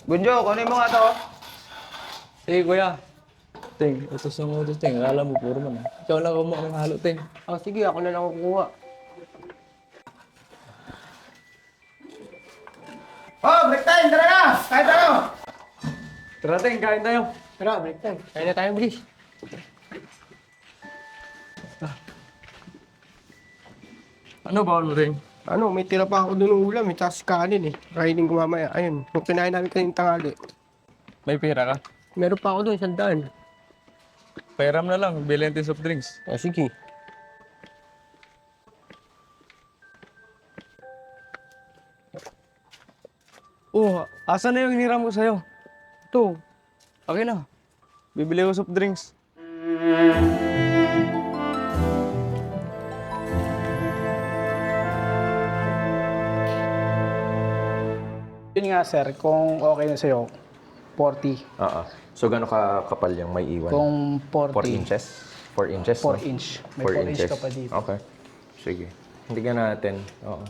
Bunjo, kunin mo nga to. Eh, kuya. Ting, utos ng utos, Ting. Akala mo, puro man. Ikaw lang kumuha ng halo, Ting. Oh, sige, ako na lang kukuha. Oh, break time! Tara na! Kahit ano! Tara, Ting, kain tayo. Tara, break time. Kaya na tayo, bilis. Ano bawal mo, Ting? Ano, may tira pa ako dun ng ulam, may tas kanin eh. Kainin ko mamaya. Ayun, kung kinain namin kaninang tanghali. May pera ka? Meron pa ako dun, 100. Pairam na lang, bilhin natin soft drinks. Oh, sige. Oh, asan na yung hiniram ko sa'yo? Ito. Okay na. Bibili ko soft drinks. Yun nga sir, kung okay na sa'yo, 40. Oo. So, gano'n kapal yung may iwan? Kung 4 40, inches? 4 inches, 4 no? inch. May 4 4 inch ka pa dito. Okay. Sige. Hindi ka natin. Oo.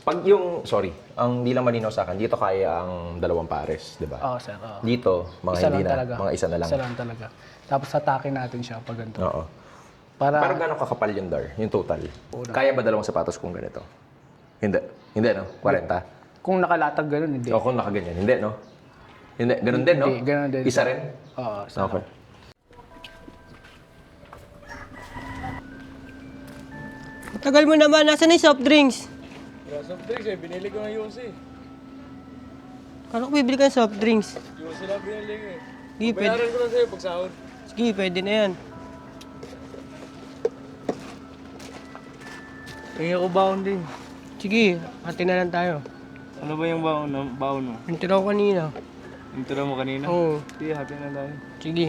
Pag yung, sorry, ang di lang malinaw sa akin, dito kaya ang 2 pares, di ba? Oo sir, oo. Dito, mga Isa hindi lang na. talaga. Mga isa na lang. Isa lang talaga. Tapos atake natin siya pag ganito. Oo. Para, Pero gano'n kakapal yung dar, yung total? Kaya ba 2 sapatos kung ganito? Hindi. Hindi, no? 40? kung nakalatag ganun, hindi. O kung nakaganyan. Hindi, no? Hindi. Ganun din, no? Hindi, ganun din. Isa rin? Oo, isa Okay. lang. Tagal mo naman. Nasaan na yung soft drinks? Wala soft drinks eh, binili ko ng Yossi. Kala ko bibili ka ng soft drinks. Yossi lang binili ko eh. Sige, pwede. Bayaran ko lang sa'yo pag sahod. Sige, pwede na yan. Tingin ako baon din. Sige, hati na lang tayo. Ano ba yung baon mo? Yung tira ko kanina. Yung tira mo kanina? Oo. Sige, happy na tayo. Sige.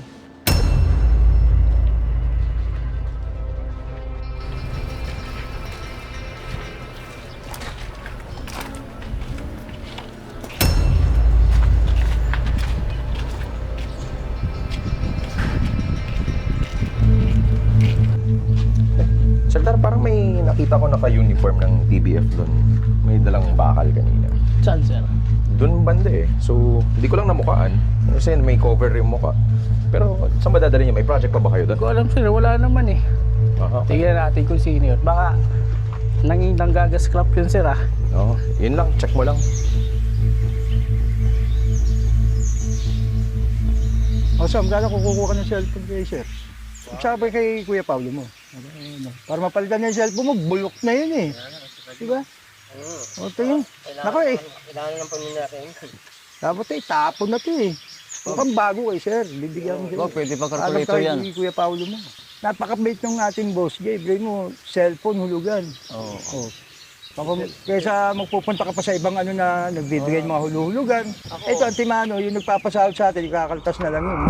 Sir, parang may nakita ko naka-uniform ng TBF doon. May dalang bakal kanina. Saan sir? Doon banda eh. So, hindi ko lang namukaan. Kasi may cover yung muka. Pero, saan ba dadalhin niyo? May project pa ba kayo doon? Ko alam sir, wala naman eh. Aha, okay. Tingnan natin kung sino yun. Baka nanggagas scrap yun sir ah. Oo, yun lang. Check mo lang. O Sam, gano'n kukuha ka ng cellphone kay sir? Sabi kay Kuya Paulo mo. Para mapalitan niya yung cellphone mo, bulok na yun eh. Diba? O, tingin. Nako eh. Kailangan ng pamilya natin. Dapat eh, tapon na to eh. Mukhang bago kay sir. Bibigyan mo sila. Pwede pa Alam tayo kay Kuya Paulo mo. Napakabait ng ating boss, Jay. Bigay mo, cellphone, hulugan. Oo. Kaysa magpupunta ka pa sa ibang ano na nagbibigay ng mga hulugan. Ito, Antimano, yung nagpapasahod sa atin, ikakaltas na lang yun.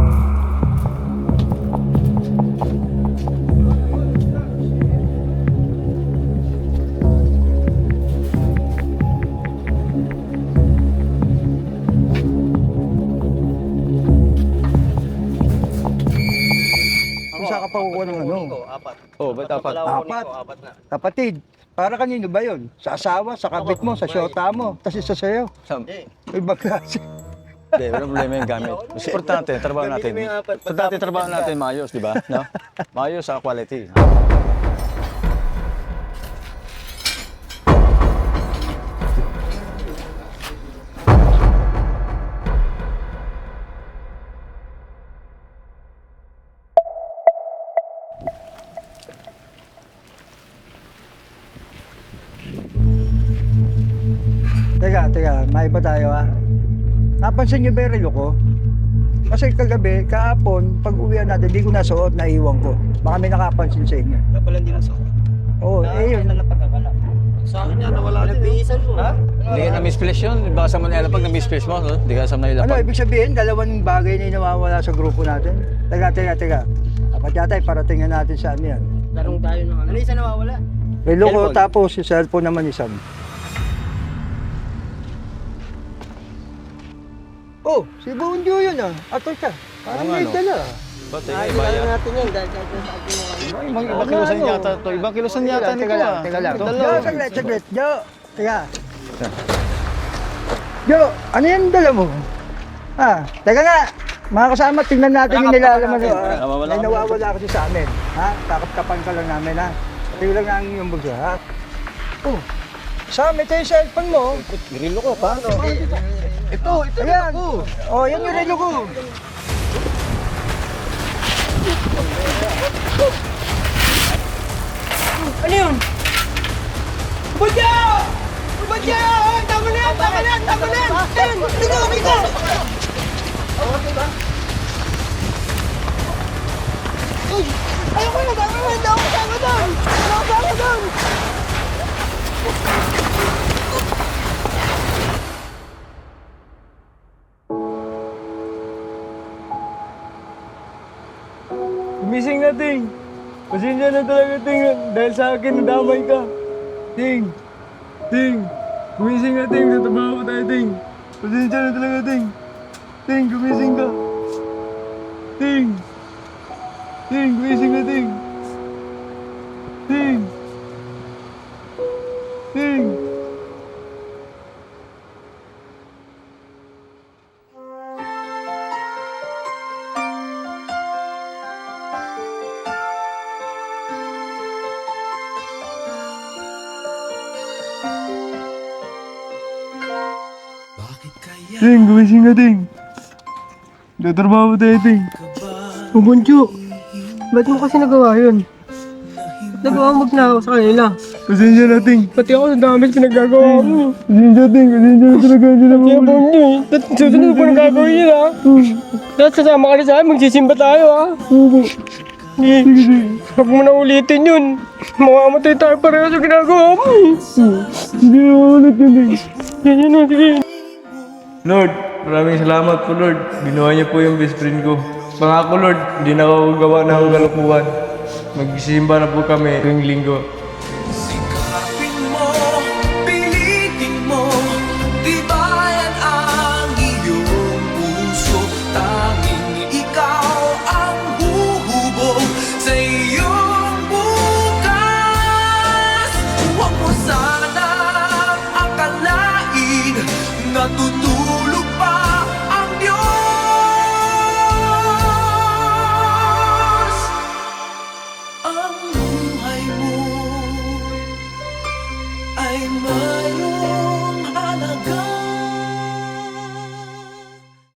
Kung saan ka pa kukuha ng ano? Oh, ba't apat? Apat. Kapatid, para kanino ba yun? Sa asawa, sa kabit mo, sa syota mo, tapos isa sa'yo. Sam. Ibang klase. Hindi, walang problema yung gamit. Mas importante, trabaho natin. Importante trabaho natin maayos, di ba? No? Maayos sa quality. Teka, may iba tayo ha. Napansin niyo ba yung relo ko? Kasi kagabi, kahapon, pag uwian natin, di ko nasuot, naiwan ko. Baka may nakapansin sa inyo. Kapala hindi mo suot. Oo, yun. Sa akin yan, nawala din. Nagbihisan mo. Ha? Hindi ka na-misplace yun. Baka sa Manila pag na-misplace mo, no? Hindi ka sa Manila Ano, pag... ibig sabihin, dalawang bagay na yung nawawala sa grupo natin? Teka. Dapat yata, paratingnan natin sa ano yan. Tarong tayo ng ano. Ano isa nawawala? Relo ko, Cellphone. tapos yung cellphone naman isang. Oh, si Bonjo yun ah. Ato siya. Parang Oo nga, may no? dala. Ba't Ay, iba kailangan yan? natin yan. Dahil sa atin mo. Ibang kilusan yata to. Ibang kilusan yata nito ah. Teka lang. Dalawa. Jo, saglit. Jo, teka. Jo, ano yan dala mo? Teka nga, mga kasama, tingnan natin yung nilalaman. Nawawala May ka. nawawala kasi sa amin. Ha? Kakap-kapan ka lang namin, ha? Tingnan lang ang iyong bulsa, ha? Oh, sa amin, ito yung cellphone mo. Rilo ko, paano? Ito Ayan. Oh, yan yung relo ko. Ano yun? Badya! Badya! Tama na yan! Tama na yan! Tama na yan! Ayun! Dito! Dito! Ayoko na! Tama na! Hindi ako kasama doon! Hindi ako kasama doon! Gumising na, Ting. Pasensya na talaga, Ting. Dahil sa akin, nadamay ka. Ting. Ting. Gumising na, Ting. Natabaho tayo, Ting. Pasensya na talaga, Ting. Ting, gumising ka. Ting. Ting, gumising na, Ting. Ting. Ting. Ting, gumising ka, Ting. Tatrabaho tayo, Ting. Oh, Bunjo! Ba't mo kasi nagawa yun? Ba't nagawa mo magnakaw sa kanila? Pasensya na, Ting. Pati ako sa dami pinagagawa mo. Pasensya, Ting. Pasensya na talaga. Hindi na Kaya Bunjo eh. Susunod mo nang gagawin yun ha. Tapos sasama ka na sa akin, magsisimba tayo ha. Huwag mo na ulitin yun. Mamamatay tayo pareho sa ginagawa mo eh. Hindi na ulit yun, Ting. Yan na, sige. Lord, maraming salamat po Lord. Ginawa niyo po yung best friend ko. Pangako Lord, hindi na ako gawa ng kalokohan. Magsisimba na po kami tuwing linggo. Sikapin mo, pilitin mo, tibayan ang iyong puso. Tanging ikaw ang huhubog sa iyong bukas. Huwag mo sanang akalain na tutulog pa ang Diyos. Ang buhay mo ay mayroon